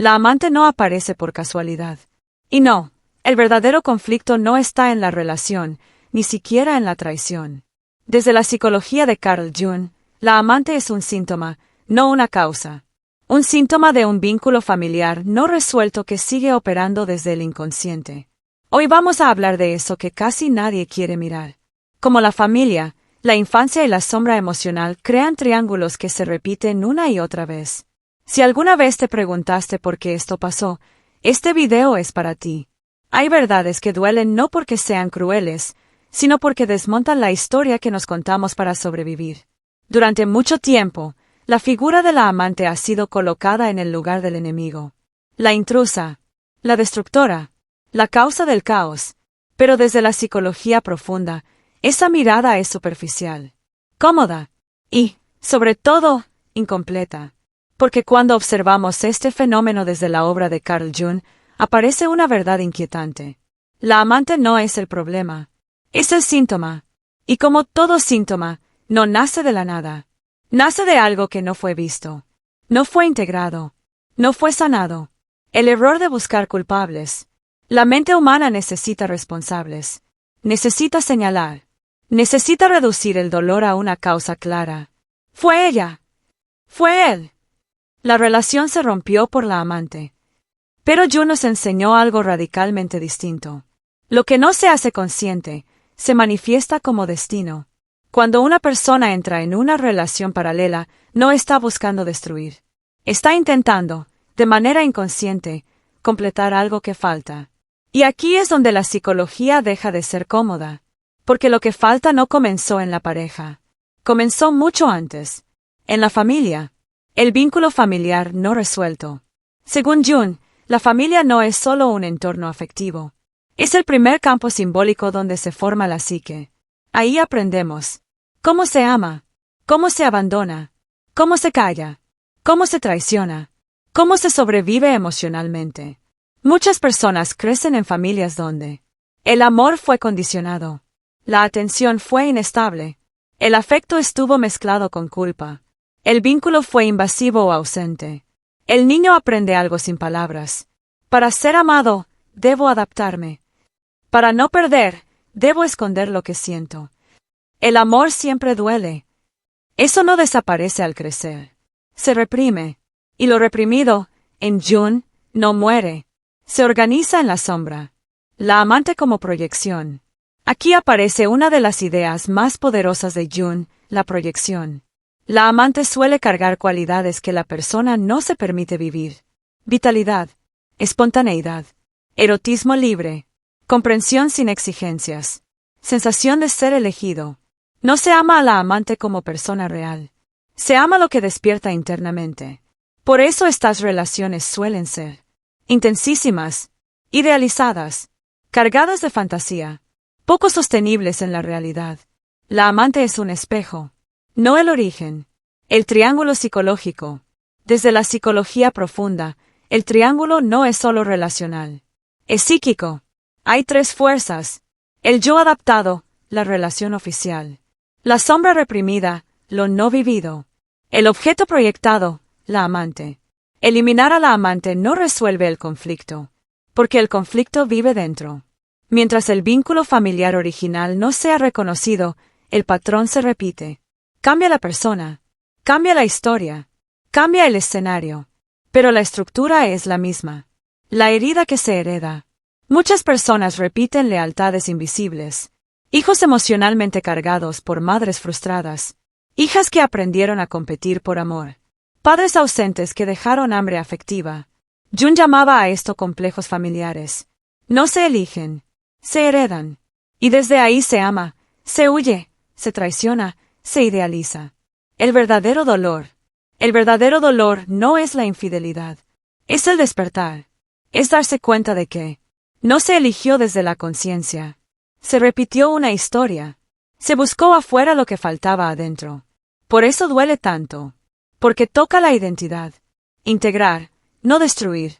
La amante no aparece por casualidad. Y no, el verdadero conflicto no está en la relación, ni siquiera en la traición. Desde la psicología de Carl Jung, la amante es un síntoma, no una causa. Un síntoma de un vínculo familiar no resuelto que sigue operando desde el inconsciente. Hoy vamos a hablar de eso que casi nadie quiere mirar. Como la familia, la infancia y la sombra emocional crean triángulos que se repiten una y otra vez. Si alguna vez te preguntaste por qué esto pasó, este video es para ti. Hay verdades que duelen no porque sean crueles, sino porque desmontan la historia que nos contamos para sobrevivir. Durante mucho tiempo, la figura de la amante ha sido colocada en el lugar del enemigo. La intrusa, la destructora, la causa del caos. Pero desde la psicología profunda, esa mirada es superficial, cómoda y, sobre todo, incompleta. Porque cuando observamos este fenómeno desde la obra de Carl Jung, aparece una verdad inquietante. La amante no es el problema, es el síntoma. Y como todo síntoma, no nace de la nada. Nace de algo que no fue visto, no fue integrado, no fue sanado. El error de buscar culpables. La mente humana necesita responsables. Necesita señalar. Necesita reducir el dolor a una causa clara. Fue ella. Fue él. La relación se rompió por la amante. Pero Jung nos enseñó algo radicalmente distinto. Lo que no se hace consciente, se manifiesta como destino. Cuando una persona entra en una relación paralela, no está buscando destruir. Está intentando, de manera inconsciente, completar algo que falta. Y aquí es donde la psicología deja de ser cómoda. Porque lo que falta no comenzó en la pareja. Comenzó mucho antes. En la familia. El vínculo familiar no resuelto. Según Jung, la familia no es solo un entorno afectivo. Es el primer campo simbólico donde se forma la psique. Ahí aprendemos cómo se ama, cómo se abandona, cómo se calla, cómo se traiciona, cómo se sobrevive emocionalmente. Muchas personas crecen en familias donde el amor fue condicionado, la atención fue inestable, el afecto estuvo mezclado con culpa, el vínculo fue invasivo o ausente. El niño aprende algo sin palabras. Para ser amado, debo adaptarme. Para no perder, debo esconder lo que siento. El amor siempre duele. Eso no desaparece al crecer. Se reprime. Y lo reprimido, en Jung, no muere. Se organiza en la sombra. La amante como proyección. Aquí aparece una de las ideas más poderosas de Jung, la proyección. La amante suele cargar cualidades que la persona no se permite vivir. Vitalidad, espontaneidad, erotismo libre, comprensión sin exigencias, sensación de ser elegido. No se ama a la amante como persona real. Se ama lo que despierta internamente. Por eso estas relaciones suelen ser intensísimas, idealizadas, cargadas de fantasía, poco sostenibles en la realidad. La amante es un espejo, no el origen. El triángulo psicológico. Desde la psicología profunda, el triángulo no es solo relacional. Es psíquico. Hay tres fuerzas. El yo adaptado, la relación oficial. La sombra reprimida, lo no vivido. El objeto proyectado, la amante. Eliminar a la amante no resuelve el conflicto, porque el conflicto vive dentro. Mientras el vínculo familiar original no sea reconocido, el patrón se repite. Cambia la persona, cambia la historia, cambia el escenario, pero la estructura es la misma. La herida que se hereda. Muchas personas repiten lealtades invisibles. Hijos emocionalmente cargados por madres frustradas. Hijas que aprendieron a competir por amor. Padres ausentes que dejaron hambre afectiva. Jung llamaba a esto complejos familiares. No se eligen, se heredan. Y desde ahí se ama, se huye, se traiciona, se idealiza. El verdadero dolor no es la infidelidad, es el despertar, es darse cuenta de que no se eligió desde la conciencia, se repitió una historia, se buscó afuera lo que faltaba adentro. Por eso duele tanto, porque toca la identidad, integrar, no destruir.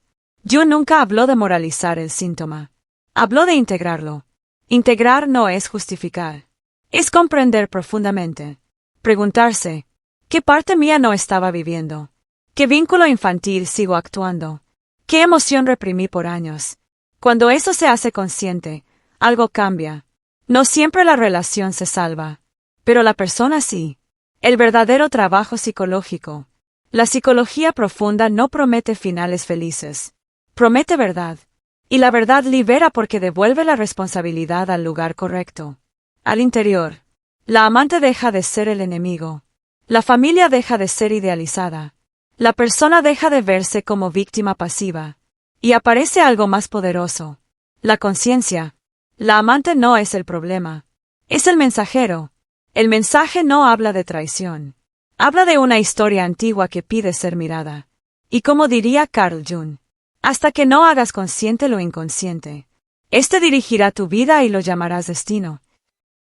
Jung nunca habló de moralizar el síntoma, habló de integrarlo. Integrar no es justificar. Es comprender profundamente. Preguntarse, ¿qué parte mía no estaba viviendo? ¿Qué vínculo infantil sigo actuando? ¿Qué emoción reprimí por años? Cuando eso se hace consciente, algo cambia. No siempre la relación se salva, pero la persona sí. El verdadero trabajo psicológico. La psicología profunda no promete finales felices. Promete verdad. Y la verdad libera porque devuelve la responsabilidad al lugar correcto. Al interior. La amante deja de ser el enemigo. La familia deja de ser idealizada. La persona deja de verse como víctima pasiva. Y aparece algo más poderoso. La conciencia. La amante no es el problema. Es el mensajero. El mensaje no habla de traición. Habla de una historia antigua que pide ser mirada. Y como diría Carl Jung, hasta que no hagas consciente lo inconsciente, este dirigirá tu vida y lo llamarás destino.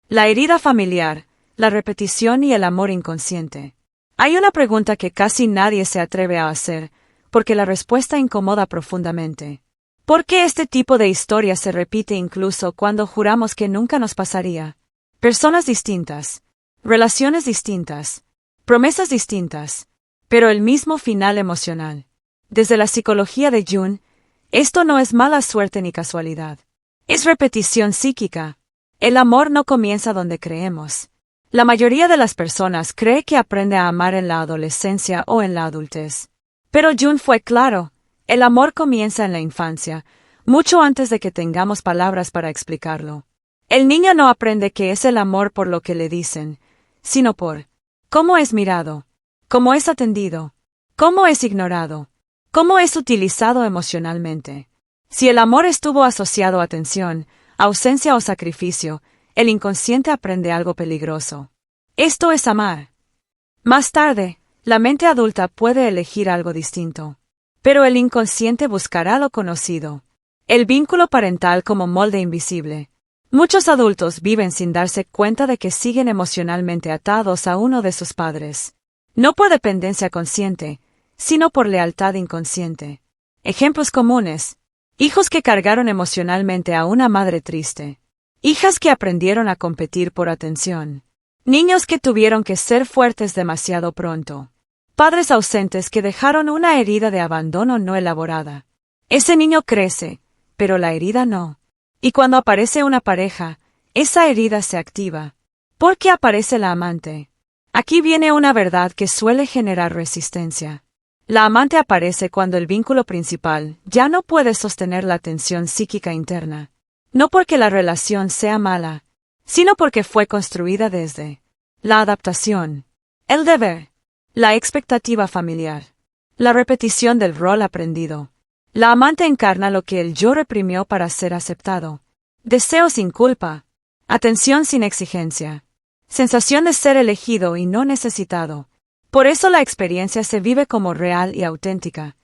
La herida familiar, la repetición y el amor inconsciente. Hay una pregunta que casi nadie se atreve a hacer, porque la respuesta incomoda profundamente. ¿Por qué este tipo de historia se repite incluso cuando juramos que nunca nos pasaría? Personas distintas, relaciones distintas, promesas distintas, pero el mismo final emocional. Desde la psicología de Jung, esto no es mala suerte ni casualidad. Es repetición psíquica. El amor no comienza donde creemos. La mayoría de las personas cree que aprende a amar en la adolescencia o en la adultez. Pero Jung fue claro, el amor comienza en la infancia, mucho antes de que tengamos palabras para explicarlo. El niño no aprende qué es el amor por lo que le dicen, sino por cómo es mirado, cómo es atendido, cómo es ignorado, cómo es utilizado emocionalmente. Si el amor estuvo asociado a tensión, ausencia o sacrificio, el inconsciente aprende algo peligroso. Esto es amar. Más tarde, la mente adulta puede elegir algo distinto. Pero el inconsciente buscará lo conocido. El vínculo parental como molde invisible. Muchos adultos viven sin darse cuenta de que siguen emocionalmente atados a uno de sus padres. No por dependencia consciente, sino por lealtad inconsciente. Ejemplos comunes. Hijos que cargaron emocionalmente a una madre triste. Hijas que aprendieron a competir por atención. Niños que tuvieron que ser fuertes demasiado pronto. Padres ausentes que dejaron una herida de abandono no elaborada. Ese niño crece, pero la herida no. Y cuando aparece una pareja, esa herida se activa. ¿Por qué aparece la amante? Aquí viene una verdad que suele generar resistencia. La amante aparece cuando el vínculo principal ya no puede sostener la tensión psíquica interna. No porque la relación sea mala, sino porque fue construida desde la adaptación, el deber, la expectativa familiar, la repetición del rol aprendido. La amante encarna lo que el yo reprimió para ser aceptado. Deseo sin culpa, atención sin exigencia, sensación de ser elegido y no necesitado. Por eso la experiencia se vive como real y auténtica.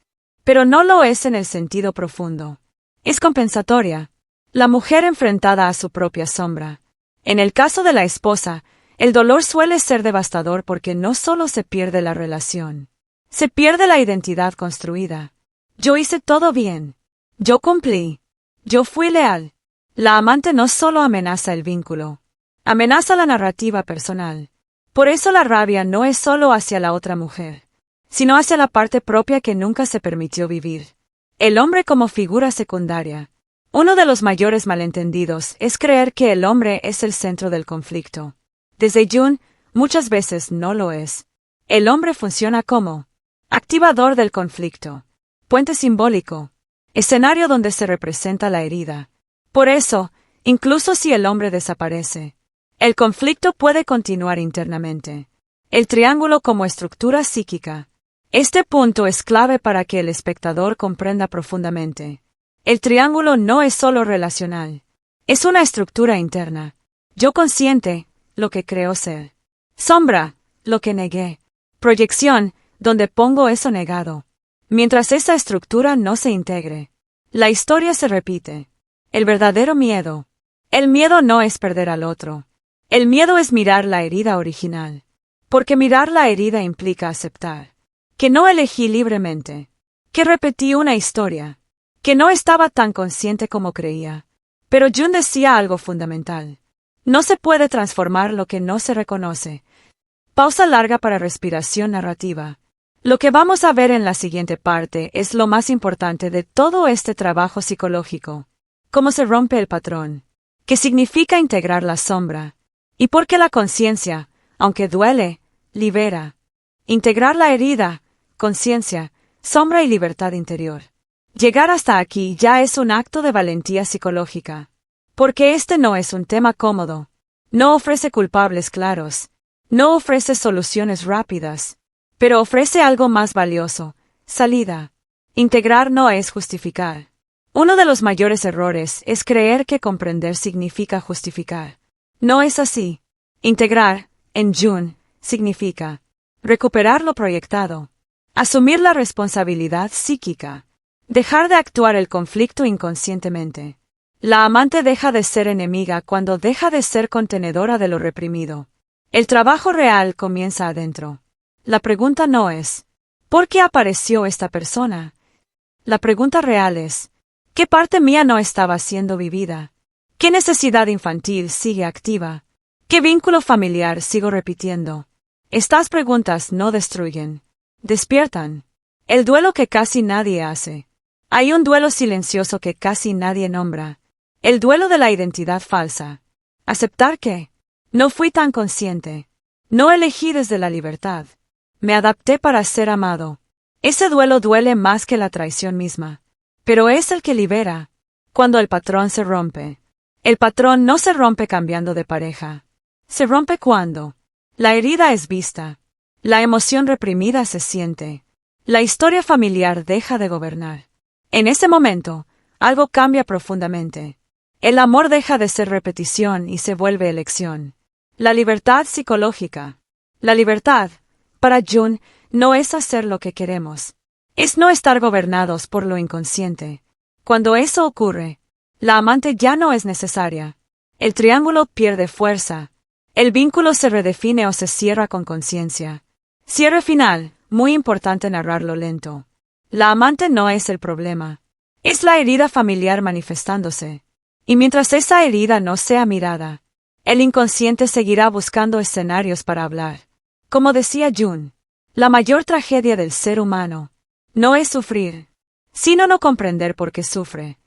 Pero no lo es en el sentido profundo. Es compensatoria. La mujer enfrentada a su propia sombra. En el caso de la esposa, el dolor suele ser devastador porque no solo se pierde la relación. Se pierde la identidad construida. Yo hice todo bien. Yo cumplí. Yo fui leal. La amante no solo amenaza el vínculo. Amenaza la narrativa personal. Por eso la rabia no es solo hacia la otra mujer, sino hacia la parte propia que nunca se permitió vivir. El hombre como figura secundaria. Uno de los mayores malentendidos es creer que el hombre es el centro del conflicto. Desde Jung, muchas veces no lo es. El hombre funciona como activador del conflicto, puente simbólico, escenario donde se representa la herida. Por eso, incluso si el hombre desaparece, el conflicto puede continuar internamente. El triángulo como estructura psíquica. Este punto es clave para que el espectador comprenda profundamente. El triángulo no es solo relacional. Es una estructura interna. Yo consciente, lo que creo ser. Sombra, lo que negué. Proyección, donde pongo eso negado. Mientras esa estructura no se integre, la historia se repite. El verdadero miedo. El miedo no es perder al otro. El miedo es mirar la herida original. Porque mirar la herida implica aceptar que no elegí libremente, que repetí una historia, que no estaba tan consciente como creía. Pero Jung decía algo fundamental. No se puede transformar lo que no se reconoce. Pausa larga para respiración narrativa. Lo que vamos a ver en la siguiente parte es lo más importante de todo este trabajo psicológico. Cómo se rompe el patrón. ¿Qué significa integrar la sombra? Y por qué la conciencia, aunque duele, libera. Integrar la herida, conciencia, sombra y libertad interior. Llegar hasta aquí ya es un acto de valentía psicológica. Porque este no es un tema cómodo. No ofrece culpables claros. No ofrece soluciones rápidas. Pero ofrece algo más valioso, salida. Integrar no es justificar. Uno de los mayores errores es creer que comprender significa justificar. No es así. Integrar, en Jung, significa recuperar lo proyectado, asumir la responsabilidad psíquica, dejar de actuar el conflicto inconscientemente. La amante deja de ser enemiga cuando deja de ser contenedora de lo reprimido. El trabajo real comienza adentro. La pregunta no es, ¿por qué apareció esta persona? La pregunta real es, ¿qué parte mía no estaba siendo vivida? ¿Qué necesidad infantil sigue activa? ¿Qué vínculo familiar sigo repitiendo? Estas preguntas no destruyen, despiertan. El duelo que casi nadie hace. Hay un duelo silencioso que casi nadie nombra. El duelo de la identidad falsa. Aceptar que no fui tan consciente. No elegí desde la libertad. Me adapté para ser amado. Ese duelo duele más que la traición misma. Pero es el que libera. Cuando el patrón se rompe. El patrón no se rompe cambiando de pareja. Se rompe cuando la herida es vista. La emoción reprimida se siente. La historia familiar deja de gobernar. En ese momento, algo cambia profundamente. El amor deja de ser repetición y se vuelve elección. La libertad psicológica. La libertad, para Jung, no es hacer lo que queremos. Es no estar gobernados por lo inconsciente. Cuando eso ocurre, la amante ya no es necesaria. El triángulo pierde fuerza. El vínculo se redefine o se cierra con conciencia. Cierre final, muy importante narrarlo lento. La amante no es el problema. Es la herida familiar manifestándose. Y mientras esa herida no sea mirada, el inconsciente seguirá buscando escenarios para hablar. Como decía Jung, la mayor tragedia del ser humano no es sufrir, sino no comprender por qué sufre.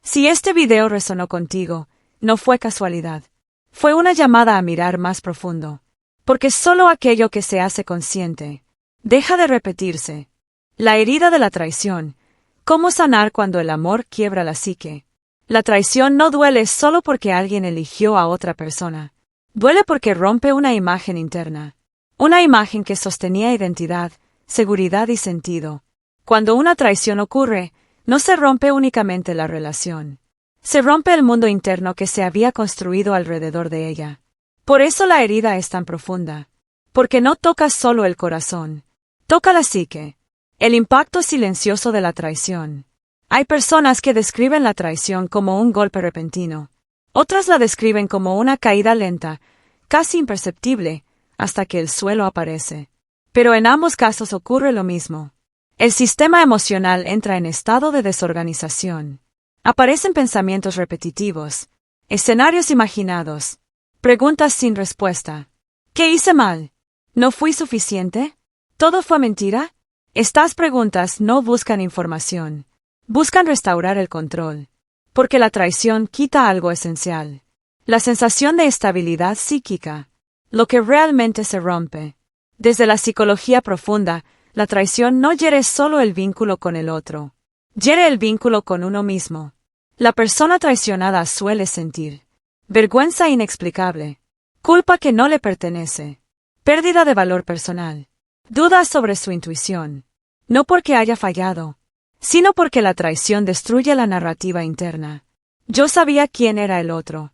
Si este video resonó contigo, no fue casualidad. Fue una llamada a mirar más profundo. Porque solo aquello que se hace consciente deja de repetirse. La herida de la traición. ¿Cómo sanar cuando el amor quiebra la psique? La traición no duele solo porque alguien eligió a otra persona. Duele porque rompe una imagen interna. Una imagen que sostenía identidad, seguridad y sentido. Cuando una traición ocurre, no se rompe únicamente la relación. Se rompe el mundo interno que se había construido alrededor de ella. Por eso la herida es tan profunda. Porque no toca solo el corazón. Toca la psique. El impacto silencioso de la traición. Hay personas que describen la traición como un golpe repentino. Otras la describen como una caída lenta, casi imperceptible, hasta que el suelo aparece. Pero en ambos casos ocurre lo mismo. El sistema emocional entra en estado de desorganización. Aparecen pensamientos repetitivos, escenarios imaginados, preguntas sin respuesta. ¿Qué hice mal? ¿No fui suficiente? ¿Todo fue mentira? Estas preguntas no buscan información. Buscan restaurar el control. Porque la traición quita algo esencial. La sensación de estabilidad psíquica. Lo que realmente se rompe. Desde la psicología profunda, la traición no hiere solo el vínculo con el otro. Hiere el vínculo con uno mismo. La persona traicionada suele sentir vergüenza inexplicable, culpa que no le pertenece, pérdida de valor personal, dudas sobre su intuición. No porque haya fallado, sino porque la traición destruye la narrativa interna. Yo sabía quién era el otro.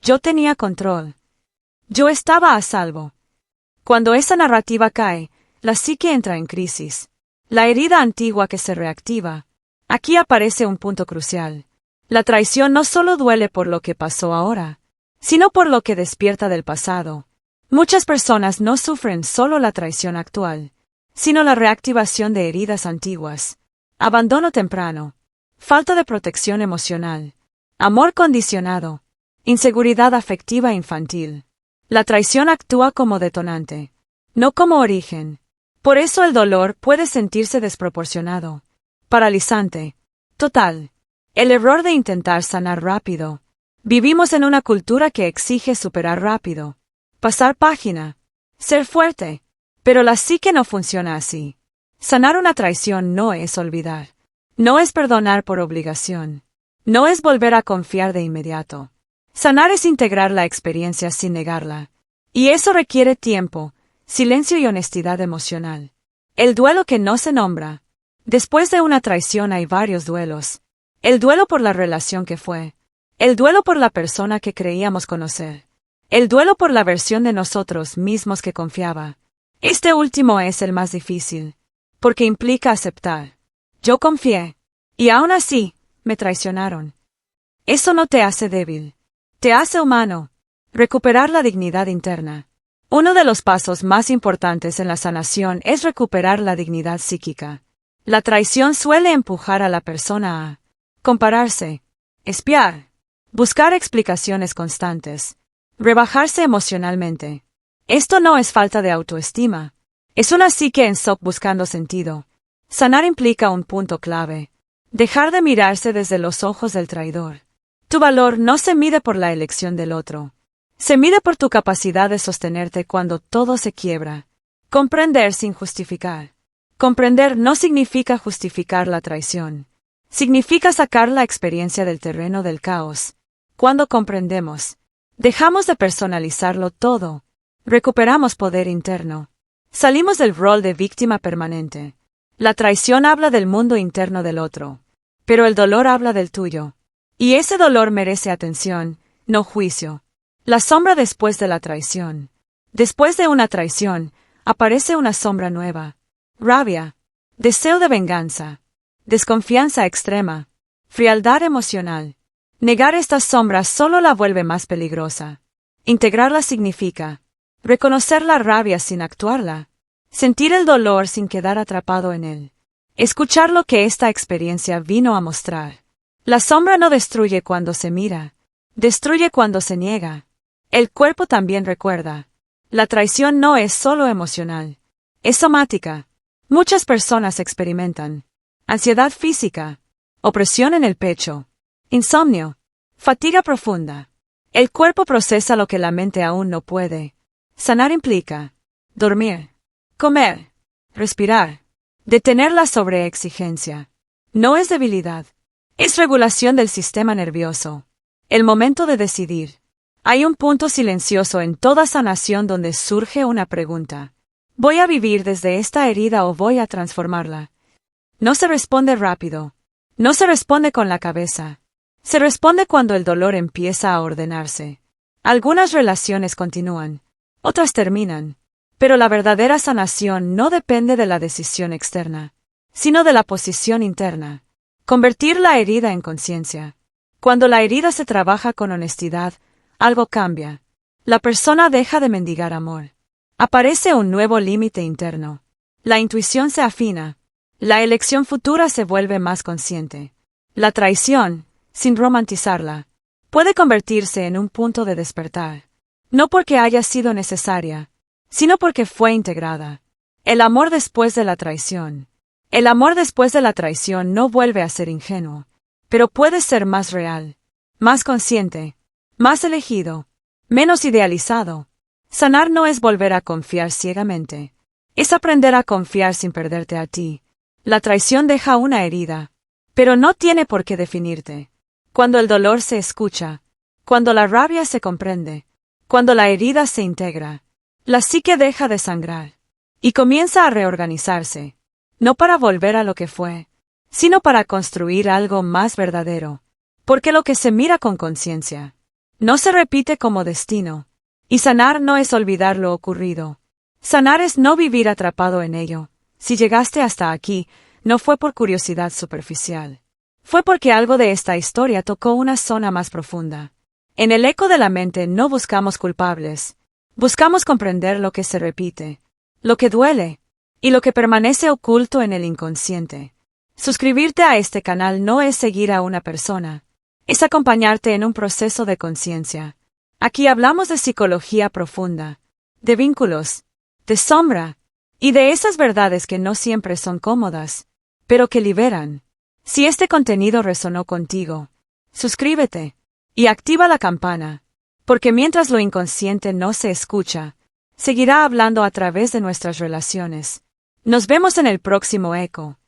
Yo tenía control. Yo estaba a salvo. Cuando esa narrativa cae, la psique entra en crisis. La herida antigua que se reactiva. Aquí aparece un punto crucial. La traición no solo duele por lo que pasó ahora, sino por lo que despierta del pasado. Muchas personas no sufren solo la traición actual, sino la reactivación de heridas antiguas. Abandono temprano, falta de protección emocional, amor condicionado, inseguridad afectiva infantil. La traición actúa como detonante, no como origen. Por eso el dolor puede sentirse desproporcionado, paralizante, total. El error de intentar sanar rápido. Vivimos en una cultura que exige superar rápido, pasar página, ser fuerte, pero la psique no funciona así. Sanar una traición no es olvidar, no es perdonar por obligación, no es volver a confiar de inmediato. Sanar es integrar la experiencia sin negarla, y eso requiere tiempo, silencio y honestidad emocional. El duelo que no se nombra. Después de una traición hay varios duelos. El duelo por la relación que fue. El duelo por la persona que creíamos conocer. El duelo por la versión de nosotros mismos que confiaba. Este último es el más difícil, porque implica aceptar. Yo confié, y aún así, me traicionaron. Eso no te hace débil. Te hace humano. Recuperar la dignidad interna. Uno de los pasos más importantes en la sanación es recuperar la dignidad psíquica. La traición suele empujar a la persona a compararse, espiar, buscar explicaciones constantes, rebajarse emocionalmente. Esto no es falta de autoestima. Es una psique en shock buscando sentido. Sanar implica un punto clave. Dejar de mirarse desde los ojos del traidor. Tu valor no se mide por la elección del otro. Se mide por tu capacidad de sostenerte cuando todo se quiebra. Comprender sin justificar. Comprender no significa justificar la traición. Significa sacar la experiencia del terreno del caos. Cuando comprendemos, dejamos de personalizarlo todo. Recuperamos poder interno. Salimos del rol de víctima permanente. La traición habla del mundo interno del otro, pero el dolor habla del tuyo. Y ese dolor merece atención, no juicio. La sombra después de la traición. Después de una traición, aparece una sombra nueva. Rabia, deseo de venganza, desconfianza extrema, frialdad emocional. Negar estas sombras solo la vuelve más peligrosa. Integrarla significa reconocer la rabia sin actuarla, sentir el dolor sin quedar atrapado en él, escuchar lo que esta experiencia vino a mostrar. La sombra no destruye cuando se mira, destruye cuando se niega. El cuerpo también recuerda. La traición no es solo emocional, es somática. Muchas personas experimentan ansiedad física, opresión en el pecho, insomnio, fatiga profunda. El cuerpo procesa lo que la mente aún no puede. Sanar implica dormir, comer, respirar, detener la sobreexigencia. No es debilidad, es regulación del sistema nervioso. El momento de decidir. Hay un punto silencioso en toda sanación donde surge una pregunta. ¿Voy a vivir desde esta herida o voy a transformarla? No se responde rápido. No se responde con la cabeza. Se responde cuando el dolor empieza a ordenarse. Algunas relaciones continúan, otras terminan, pero la verdadera sanación no depende de la decisión externa, sino de la posición interna. Convertir la herida en conciencia. Cuando la herida se trabaja con honestidad, algo cambia. La persona deja de mendigar amor. Aparece un nuevo límite interno. La intuición se afina. La elección futura se vuelve más consciente. La traición, sin romantizarla, puede convertirse en un punto de despertar. No porque haya sido necesaria, sino porque fue integrada. El amor después de la traición. El amor después de la traición no vuelve a ser ingenuo, pero puede ser más real, más consciente, más elegido, menos idealizado. Sanar no es volver a confiar ciegamente. Es aprender a confiar sin perderte a ti. La traición deja una herida, pero no tiene por qué definirte. Cuando el dolor se escucha, cuando la rabia se comprende, cuando la herida se integra, la psique deja de sangrar y comienza a reorganizarse, no para volver a lo que fue, sino para construir algo más verdadero, porque lo que se mira con conciencia no se repite como destino. Y sanar no es olvidar lo ocurrido. Sanar es no vivir atrapado en ello. Si llegaste hasta aquí, no fue por curiosidad superficial. Fue porque algo de esta historia tocó una zona más profunda. En el eco de la mente no buscamos culpables. Buscamos comprender lo que se repite, lo que duele, y lo que permanece oculto en el inconsciente. Suscribirte a este canal no es seguir a una persona. Es acompañarte en un proceso de conciencia. Aquí hablamos de psicología profunda, de vínculos, de sombra, Y de esas verdades que no siempre son cómodas, pero que liberan. Si este contenido resonó contigo, suscríbete y activa la campana, porque mientras lo inconsciente no se escucha, seguirá hablando a través de nuestras relaciones. Nos vemos en el próximo eco.